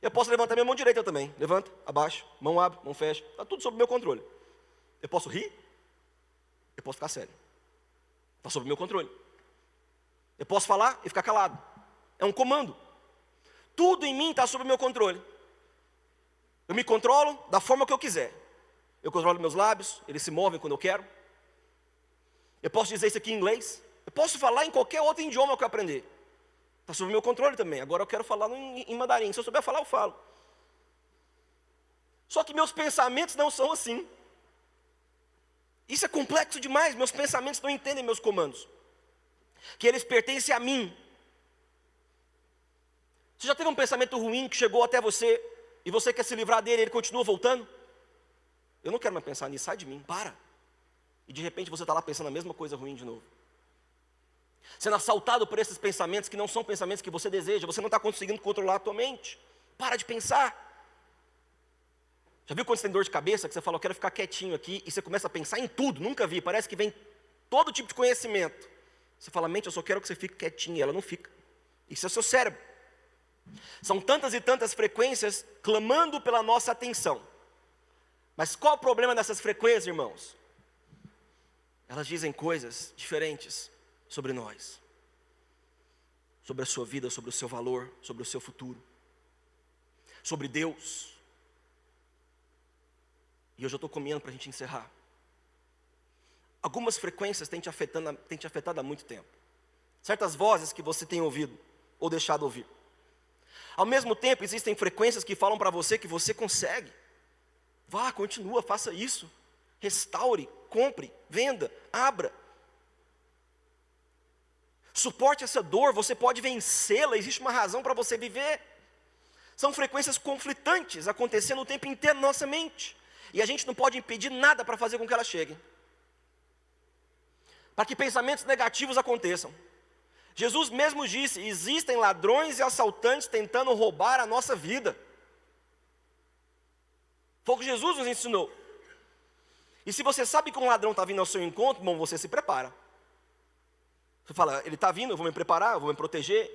Eu posso levantar minha mão direita também. Levanta, abaixa, mão abre, mão fecha. Está tudo sob o meu controle. Eu posso rir, eu posso ficar sério. Está sob o meu controle. Eu posso falar e ficar calado. É um comando. Tudo em mim está sob o meu controle. Eu me controlo da forma que eu quiser. Eu controlo meus lábios, eles se movem quando eu quero. Eu posso dizer isso aqui em inglês. Eu posso falar em qualquer outro idioma que eu aprender. Está sob o meu controle também. Agora eu quero falar em mandarim. Se eu souber falar, eu falo. Só que meus pensamentos não são assim. Isso é complexo demais. Meus pensamentos não entendem meus comandos. Que eles pertencem a mim. Você já teve um pensamento ruim que chegou até você e você quer se livrar dele e ele continua voltando? Eu não quero mais pensar nisso, sai de mim, para. E de repente você está lá pensando a mesma coisa ruim de novo. Sendo assaltado por esses pensamentos que não são pensamentos que você deseja, você não está conseguindo controlar a tua mente. Para de pensar. Já viu quando você tem dor de cabeça, que você fala, eu quero ficar quietinho aqui, e você começa a pensar em tudo, nunca vi, parece que vem todo tipo de conhecimento. Você fala, mente, eu só quero que você fique quietinho, e ela não fica. Isso é o seu cérebro. São tantas e tantas frequências clamando pela nossa atenção. Mas qual o problema dessas frequências, irmãos? Elas dizem coisas diferentes sobre nós. Sobre a sua vida, sobre o seu valor, sobre o seu futuro. Sobre Deus. E eu já estou caminhando para a gente encerrar. Algumas frequências têm te afetado há muito tempo. Certas vozes que você tem ouvido ou deixado ouvir. Ao mesmo tempo, existem frequências que falam para você que você consegue. Vá, continua, faça isso. Restaure, compre, venda, abra. Suporte essa dor, você pode vencê-la, existe uma razão para você viver. São frequências conflitantes acontecendo o tempo inteiro na nossa mente. E a gente não pode impedir nada para fazer com que elas cheguem. Para que pensamentos negativos aconteçam. Jesus mesmo disse, existem ladrões e assaltantes tentando roubar a nossa vida. Foi o que Jesus nos ensinou. E se você sabe que um ladrão está vindo ao seu encontro, bom, você se prepara. Você fala, ele está vindo, eu vou me preparar, eu vou me proteger.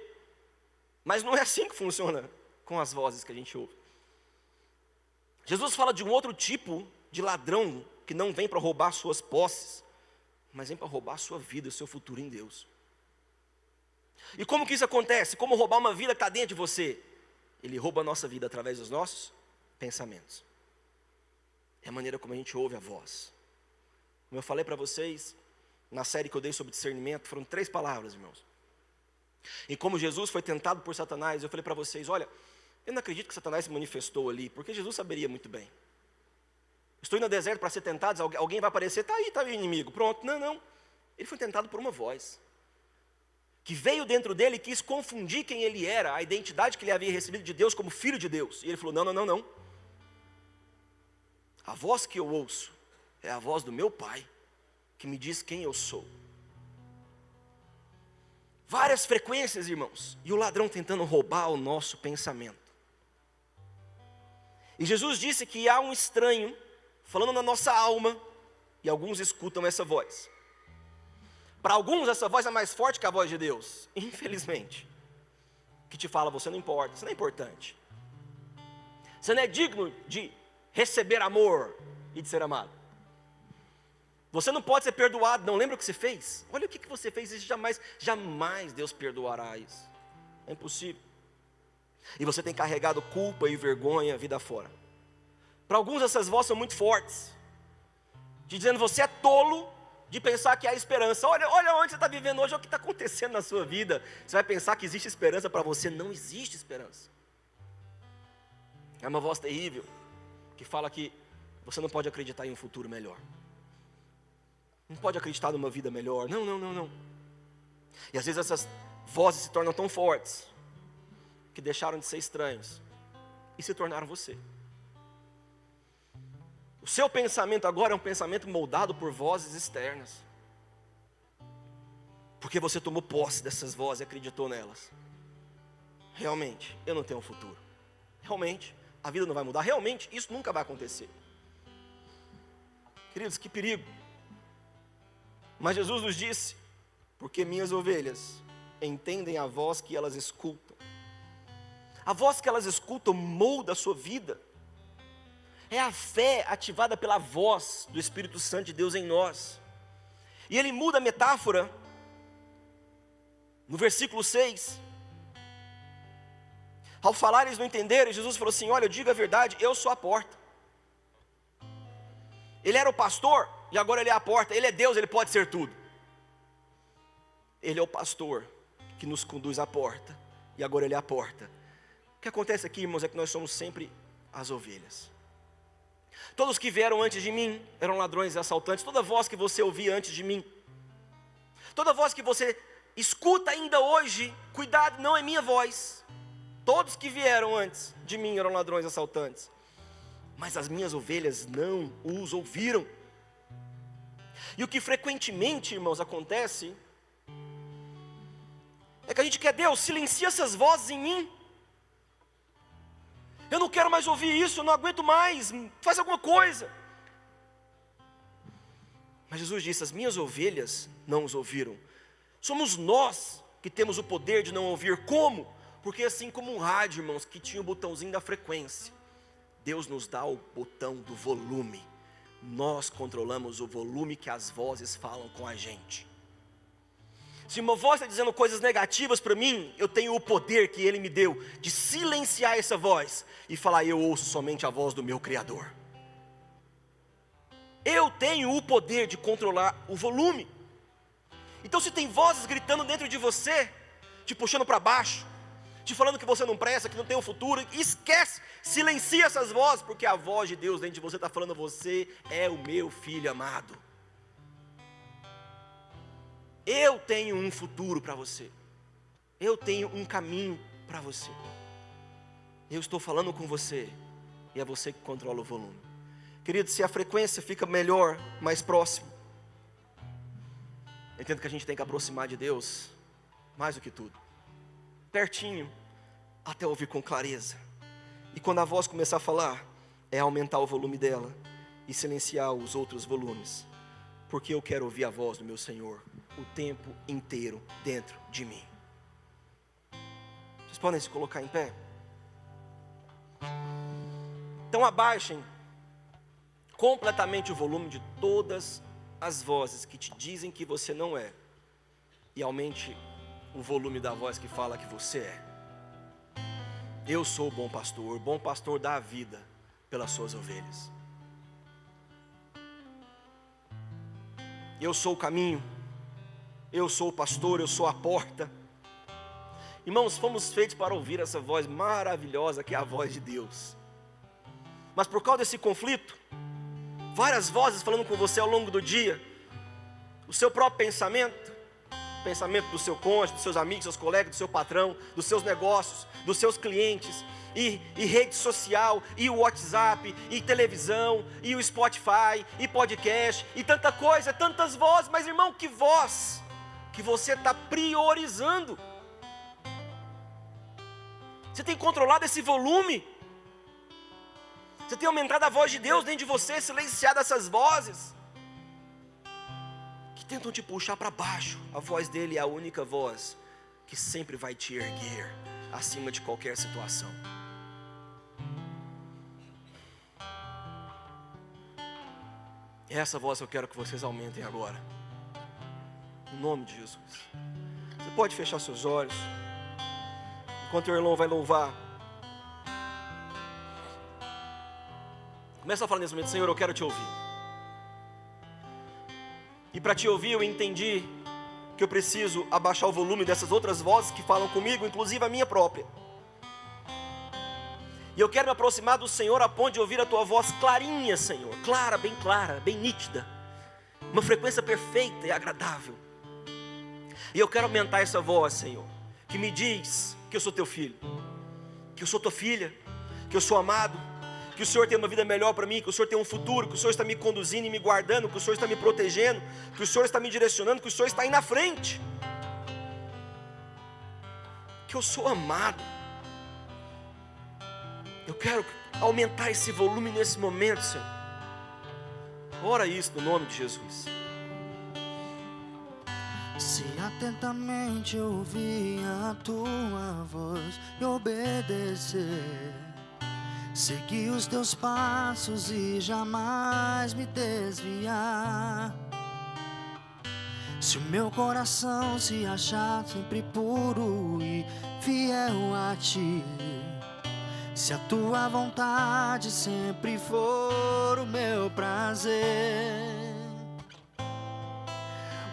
Mas não é assim que funciona com as vozes que a gente ouve. Jesus fala de um outro tipo de ladrão que não vem para roubar suas posses, mas vem para roubar a sua vida, o seu futuro em Deus. E como que isso acontece? Como roubar uma vida que está dentro de você? Ele rouba a nossa vida através dos nossos pensamentos. É a maneira como a gente ouve a voz. Como eu falei para vocês, na série que eu dei sobre discernimento, foram 3 palavras, irmãos. E como Jesus foi tentado por Satanás, eu falei para vocês, olha, eu não acredito que Satanás se manifestou ali, porque Jesus saberia muito bem. Estou indo ao deserto para ser tentado, alguém vai aparecer, está aí o inimigo, pronto. Não. Ele foi tentado por uma voz. Que veio dentro dele e quis confundir quem ele era, a identidade que ele havia recebido de Deus como filho de Deus. E ele falou, não. A voz que eu ouço é a voz do meu Pai, que me diz quem eu sou. Várias frequências, irmãos, e o ladrão tentando roubar o nosso pensamento. E Jesus disse que há um estranho falando na nossa alma, e alguns escutam essa voz. Para alguns essa voz é mais forte que a voz de Deus, infelizmente. Que te fala, você não importa, você não é importante. Você não é digno de receber amor e de ser amado. Você não pode ser perdoado, não lembra o que você fez? Olha o que você fez, isso jamais Deus perdoará isso. É impossível. E você tem carregado culpa e vergonha a vida fora. Para alguns essas vozes são muito fortes. Te dizendo, você é tolo de pensar que há esperança. Olha onde você está vivendo hoje, olha o que está acontecendo na sua vida. Você vai pensar que existe esperança para você. Não existe esperança. É uma voz terrível, que fala que você não pode acreditar em um futuro melhor. Não pode acreditar numa vida melhor. Não. E às vezes essas vozes se tornam tão fortes, que deixaram de ser estranhos e se tornaram você. O seu pensamento agora é um pensamento moldado por vozes externas. Porque você tomou posse dessas vozes e acreditou nelas. Realmente, eu não tenho um futuro. Realmente, a vida não vai mudar. Realmente, isso nunca vai acontecer. Queridos, que perigo. Mas Jesus nos disse, porque minhas ovelhas entendem a voz que elas escutam. a voz que elas escutam molda a sua vida. É a fé ativada pela voz do Espírito Santo de Deus em nós. E ele muda a metáfora no versículo 6. Ao falar eles não entenderam, Jesus falou assim: olha, eu digo a verdade, eu sou a porta. Ele era o pastor e agora ele é a porta. Ele é Deus, ele pode ser tudo. Ele é o pastor que nos conduz à porta e agora ele é a porta. O que acontece aqui, irmãos, é que nós somos sempre as ovelhas. Todos que vieram antes de mim eram ladrões e assaltantes. Toda voz que você ouvia antes de mim, toda voz que você escuta ainda hoje, cuidado, não é minha voz. Todos que vieram antes de mim eram ladrões e assaltantes, mas as minhas ovelhas não os ouviram. E o que frequentemente, irmãos, acontece é que a gente quer: Deus, silencia essas vozes em mim. Eu não quero mais ouvir isso, eu não aguento mais, faz alguma coisa. Mas Jesus disse: as minhas ovelhas não os ouviram. Somos nós que temos o poder de não ouvir. Como? Porque assim como um rádio, irmãos, que tinha o botãozinho da frequência, Deus nos dá o botão do volume. Nós controlamos o volume que as vozes falam com a gente. Se uma voz está dizendo coisas negativas para mim, eu tenho o poder que Ele me deu de silenciar essa voz e falar: eu ouço somente a voz do meu Criador. Eu tenho o poder de controlar o volume. Então, se tem vozes gritando dentro de você, te puxando para baixo, te falando que você não presta, que não tem um futuro, esquece, silencia essas vozes, porque a voz de Deus dentro de você está falando: você é o meu filho amado. Eu tenho um futuro para você. Eu tenho um caminho para você. Eu estou falando com você e é você que controla o volume. Querido, se a frequência fica melhor, mais próximo, entendo que a gente tem que aproximar de Deus mais do que tudo, pertinho, até ouvir com clareza. E quando a voz começar a falar, é aumentar o volume dela e silenciar os outros volumes, porque eu quero ouvir a voz do meu Senhor o tempo inteiro dentro de mim. Vocês podem se colocar em pé? Então abaixem completamente o volume de todas as vozes que te dizem que você não é, e aumente o volume da voz que fala que você é. Eu sou o bom pastor dá a vida pelas suas ovelhas. Eu sou o caminho, eu sou o pastor, eu sou a porta. Irmãos, fomos feitos para ouvir essa voz maravilhosa que é a voz de Deus. Mas por causa desse conflito, várias vozes falando com você ao longo do dia, o seu próprio pensamento, o pensamento do seu cônjuge, dos seus amigos, dos seus colegas, do seu patrão, dos seus negócios, dos seus clientes, e rede social, e o WhatsApp, e televisão, e o Spotify, e podcast, e tanta coisa, tantas vozes. Mas irmão, que voz que você está priorizando? Você tem controlado esse volume? Você tem aumentado a voz de Deus dentro de você, silenciado essas vozes que tentam te puxar para baixo? A voz dele é a única voz que sempre vai te erguer acima de qualquer situação. É essa voz que eu quero que vocês aumentem agora, em nome de Jesus. Você pode fechar seus olhos enquanto o irmão vai louvar. Começa a falar nesse momento: Senhor, eu quero te ouvir. E para te ouvir eu entendi que eu preciso abaixar o volume dessas outras vozes que falam comigo, inclusive a minha própria. E eu quero me aproximar do Senhor a ponto de ouvir a tua voz clarinha, Senhor, clara, bem nítida, uma frequência perfeita e agradável. E eu quero aumentar essa voz, Senhor, que me diz que eu sou teu filho, que eu sou tua filha, que eu sou amado, que o Senhor tem uma vida melhor para mim, que o Senhor tem um futuro, que o Senhor está me conduzindo e me guardando, que o Senhor está me protegendo, que o Senhor está me direcionando, que o Senhor está aí na frente, que eu sou amado. Eu quero aumentar esse volume nesse momento, Senhor. Ora isso no nome de Jesus. Se atentamente ouvir a tua voz e obedecer, seguir os teus passos e jamais me desviar. Se o meu coração se achar sempre puro e fiel a ti, se a tua vontade sempre for o meu prazer,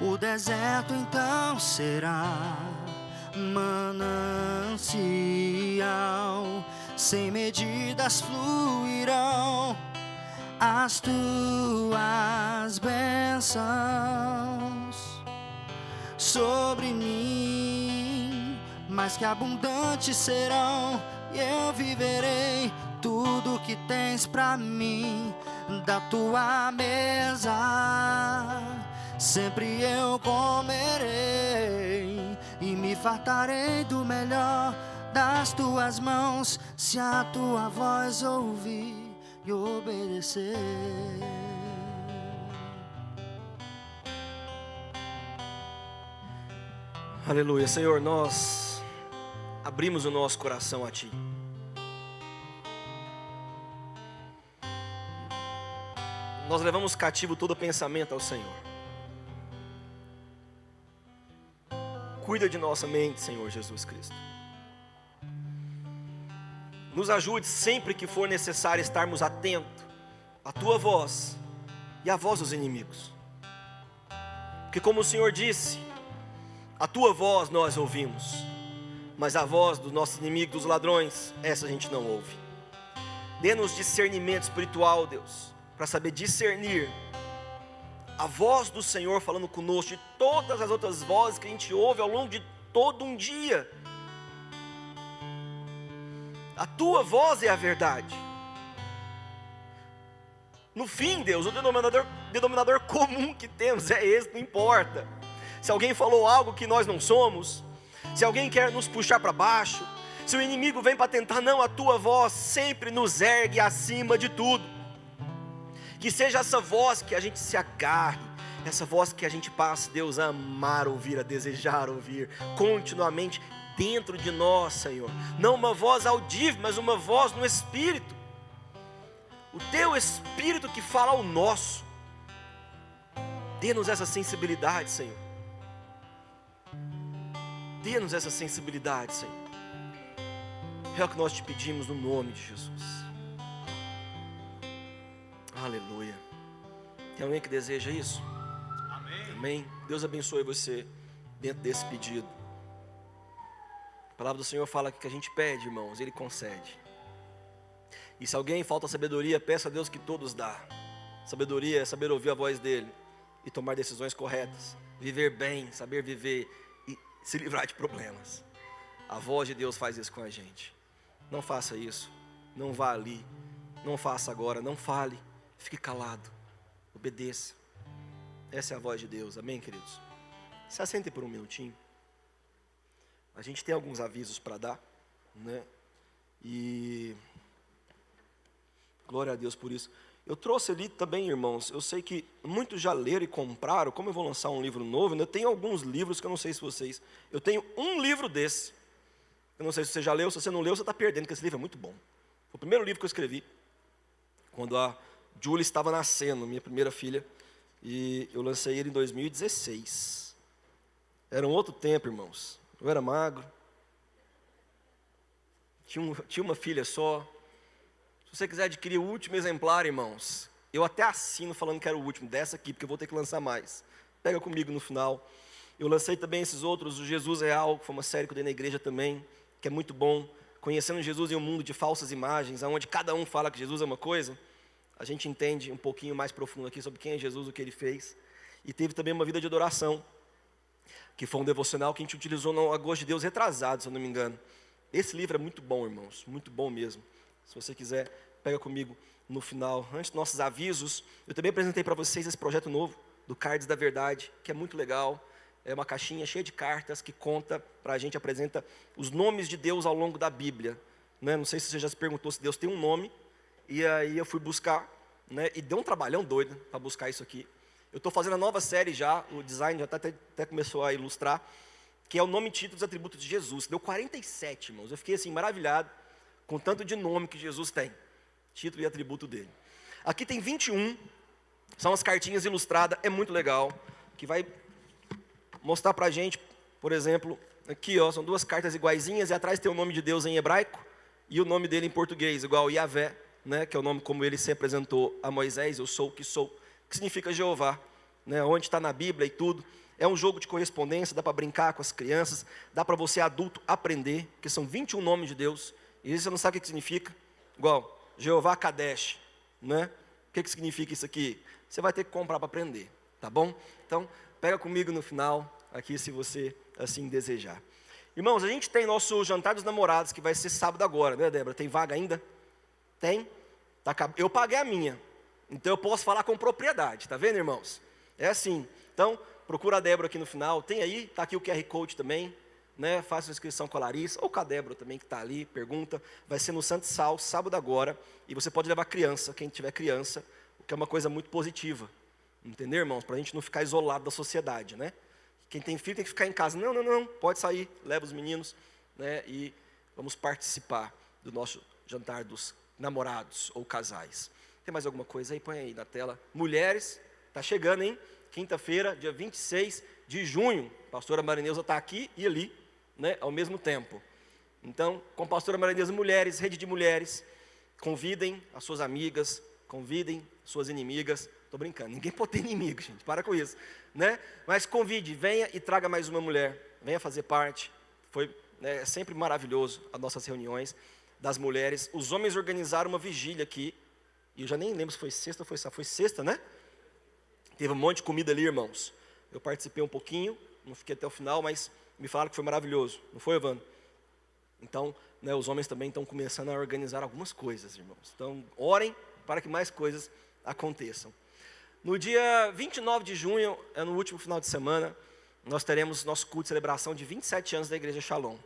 o deserto então será manancial, sem medidas fluirão as tuas bênçãos sobre mim, mais que abundantes serão, e eu viverei tudo que tens pra mim. Da tua mesa sempre eu comerei e me fartarei do melhor das tuas mãos, se a tua voz ouvir e obedecer. Aleluia. Senhor, nós abrimos o nosso coração a Ti. Nós levamos cativo todo pensamento ao Senhor. Cuida de nossa mente, Senhor Jesus Cristo. Nos ajude sempre que for necessário estarmos atentos à Tua voz e à voz dos inimigos. Porque como o Senhor disse, a Tua voz nós ouvimos, mas a voz dos nossos inimigos, dos ladrões, essa a gente não ouve. Dê-nos discernimento espiritual, Deus, para saber discernir a voz do Senhor falando conosco de todas as outras vozes que a gente ouve ao longo de todo um dia. A Tua voz é a verdade. No fim, Deus, o denominador comum que temos é esse, não importa. Se alguém falou algo que nós não somos, se alguém quer nos puxar para baixo, se o inimigo vem para tentar, não, a Tua voz sempre nos ergue acima de tudo. Que seja essa voz que a gente se agarre, essa voz que a gente passe, Deus, a amar ouvir, a desejar ouvir, continuamente dentro de nós, Senhor. Não uma voz audível, mas uma voz no Espírito. O Teu Espírito que fala ao nosso. Dê-nos essa sensibilidade, Senhor. Dê-nos essa sensibilidade, Senhor. É o que nós te pedimos no nome de Jesus. Aleluia. Tem alguém que deseja isso? Amém. Amém. Deus abençoe você dentro desse pedido. A palavra do Senhor fala que a gente pede, irmãos, Ele concede. E se alguém falta sabedoria, peça a Deus que todos dá. Sabedoria é saber ouvir a voz dEle e tomar decisões corretas. Viver bem, saber viver e se livrar de problemas. A voz de Deus faz isso com a gente. Não faça isso. Não vá ali. Não faça agora. Não fale. Fique calado. Obedeça. Essa é a voz de Deus. Amém, queridos? Se assentem por um minutinho. A gente tem alguns avisos para dar, né? E glória a Deus por isso. Eu trouxe ali também, irmãos, eu sei que muitos já leram e compraram. Como eu vou lançar um livro novo, eu tenho alguns livros que eu não sei se vocês... Eu tenho um livro desse. Eu não sei se você já leu, se você não leu, você está perdendo, porque esse livro é muito bom. Foi o primeiro livro que eu escrevi, quando a Julie estava nascendo, minha primeira filha. E eu lancei ele em 2016. Era um outro tempo, irmãos. Eu era magro. Tinha uma filha só. Se você quiser adquirir o último exemplar, irmãos, eu até assino falando que era o último, dessa aqui, porque eu vou ter que lançar mais. Pega comigo no final. Eu lancei também esses outros, o Jesus Real, que foi uma série que eu dei na igreja também, que é muito bom. Conhecendo Jesus em um mundo de falsas imagens, onde cada um fala que Jesus é uma coisa, a gente entende um pouquinho mais profundo aqui sobre quem é Jesus, o que Ele fez. E teve também uma vida de adoração, que foi um devocional que a gente utilizou no Agosto de Deus retrasado, se eu não me engano. Esse livro é muito bom, irmãos, muito bom mesmo. Se você quiser, pega comigo no final. Antes dos nossos avisos, eu também apresentei para vocês esse projeto novo, do Cards da Verdade, que é muito legal. É uma caixinha cheia de cartas que conta para a gente, apresenta os nomes de Deus ao longo da Bíblia. Né? Não sei se você já se perguntou se Deus tem um nome. E aí eu fui buscar, né? E deu um trabalhão doido para buscar isso aqui. Eu estou fazendo a nova série já, o design já até começou a ilustrar, que é o nome, título dos atributos de Jesus. Deu 47, irmãos. Eu fiquei assim, maravilhado com o tanto de nome que Jesus tem. Título e atributo dele. Aqui tem 21, são as cartinhas ilustradas, é muito legal, que vai mostrar pra gente, por exemplo, aqui ó, são 2 cartas iguaizinhas, e atrás tem o nome de Deus em hebraico, e o nome dele em português, igual Yahvé, né, que é o nome como ele se apresentou a Moisés, eu sou o que sou, que significa Jeová, né, onde está na Bíblia e tudo. É um jogo de correspondência, dá para brincar com as crianças, dá para você adulto aprender, que são 21 nomes de Deus, e você não sabe o que significa, igual Jeová Kadesh, né? O que significa isso aqui? Você vai ter que comprar para aprender, tá bom? Então, pega comigo no final, aqui se você assim desejar. Irmãos, a gente tem nosso jantar dos namorados, que vai ser sábado agora, né, Débora? Tem vaga ainda? Tem? Eu paguei a minha, então eu posso falar com propriedade, tá vendo, irmãos? É assim, então, procura a Débora aqui no final, tem aí, tá aqui o QR Code também, né? Faça a inscrição com a Larissa, ou com a Débora também, que está ali, pergunta. Vai ser no Santo Sal, sábado agora, e você pode levar criança, quem tiver criança, o que é uma coisa muito positiva, entendeu, irmãos? Para a gente não ficar isolado da sociedade, né? Quem tem filho tem que ficar em casa. Não, pode sair, leva os meninos, né? E vamos participar do nosso jantar dos namorados ou casais. Tem mais alguma coisa aí? Põe aí na tela. Mulheres, tá chegando, hein? Quinta-feira, dia 26 de junho. A pastora Marineuza está aqui e ali, né? Ao mesmo tempo. Então, com a pastora Marineuza, mulheres, rede de mulheres, convidem as suas amigas, convidem suas inimigas. Estou brincando, ninguém pode ter inimigo, gente, para com isso, né? Mas convide, venha e traga mais uma mulher, venha fazer parte. Foi, né, é sempre maravilhoso as nossas reuniões das mulheres. Os homens organizaram uma vigília aqui, e eu já nem lembro se foi sexta ou foi sábado, foi sexta, né? Teve um monte de comida ali, irmãos. Eu participei um pouquinho, não fiquei até o final, mas me falaram que foi maravilhoso, não foi, Evandro? Então, né, os homens também estão começando a organizar algumas coisas, irmãos. Então, orem para que mais coisas aconteçam. No dia 29 de junho, é no último final de semana, nós teremos nosso culto de celebração de 27 anos da Igreja Shalom.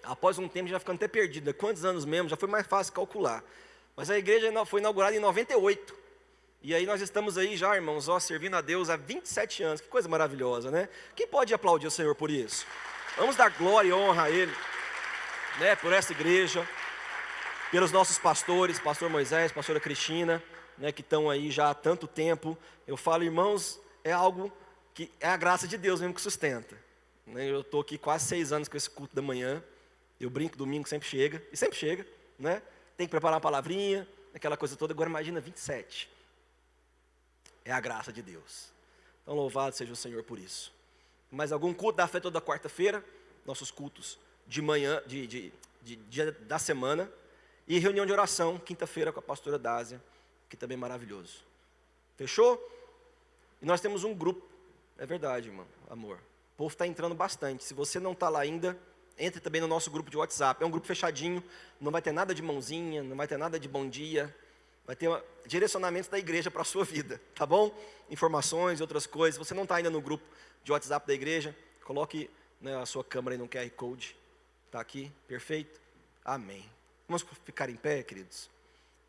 Após um tempo, já ficando até perdido, né? Quantos anos mesmo, já foi mais fácil calcular. Mas a igreja foi inaugurada em 98. E aí nós estamos aí já, irmãos, ó, servindo a Deus há 27 anos. Que coisa maravilhosa, né? Quem pode aplaudir o Senhor por isso? Vamos dar glória e honra a Ele, né? Por essa igreja, pelos nossos pastores, pastor Moisés, pastora Cristina, né, que estão aí já há tanto tempo. Eu falo, irmãos, é algo que é a graça de Deus mesmo que sustenta. Né? Eu estou aqui quase 6 anos com esse culto da manhã. Eu brinco, domingo sempre chega, e sempre chega, né? Tem que preparar uma palavrinha, aquela coisa toda. Agora imagina 27. É a graça de Deus. Então louvado seja o Senhor por isso. Mais algum culto da fé toda quarta-feira? Nossos cultos de manhã, dia da semana. E reunião de oração, quinta-feira com a pastora Dásia, que também é maravilhoso. Fechou? E nós temos um grupo. É verdade, irmão, amor. O povo está entrando bastante. Se você não está lá ainda, entre também no nosso grupo de WhatsApp. É um grupo fechadinho, não vai ter nada de mãozinha, não vai ter nada de bom dia. Vai ter direcionamentos da igreja para a sua vida, tá bom? Informações e outras coisas. Se você não está ainda no grupo de WhatsApp da igreja, coloque, né, a sua câmera aí no QR Code. Está aqui, perfeito? Amém. Vamos ficar em pé, queridos?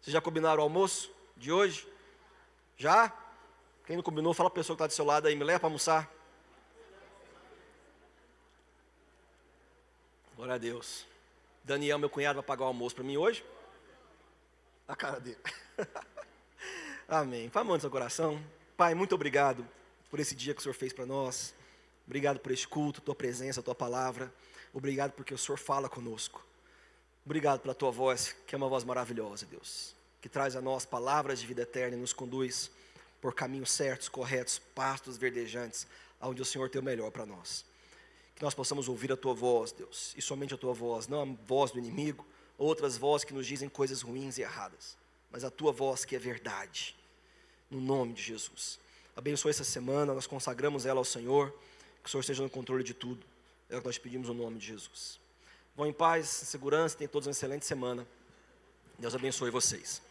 Vocês já combinaram o almoço de hoje? Já? Quem não combinou, fala para a pessoa que está do seu lado aí, me leva para almoçar. Glória a Deus. Daniel, meu cunhado, vai pagar o almoço para mim hoje? A cara dele. Amém. Põe a mão no seu coração. Pai, muito obrigado por esse dia que o Senhor fez para nós. Obrigado por esse culto, tua presença, tua palavra. Obrigado porque o Senhor fala conosco. Obrigado pela tua voz, que é uma voz maravilhosa, Deus, que traz a nós palavras de vida eterna e nos conduz por caminhos certos, corretos, pastos verdejantes, aonde o Senhor tem o melhor para nós. Que nós possamos ouvir a tua voz, Deus, e somente a tua voz, não a voz do inimigo, outras vozes que nos dizem coisas ruins e erradas, mas a tua voz que é verdade, no nome de Jesus. Abençoe essa semana, nós consagramos ela ao Senhor, que o Senhor esteja no controle de tudo, é o que nós pedimos no nome de Jesus. Vão em paz, em segurança, tenham todos uma excelente semana. Deus abençoe vocês.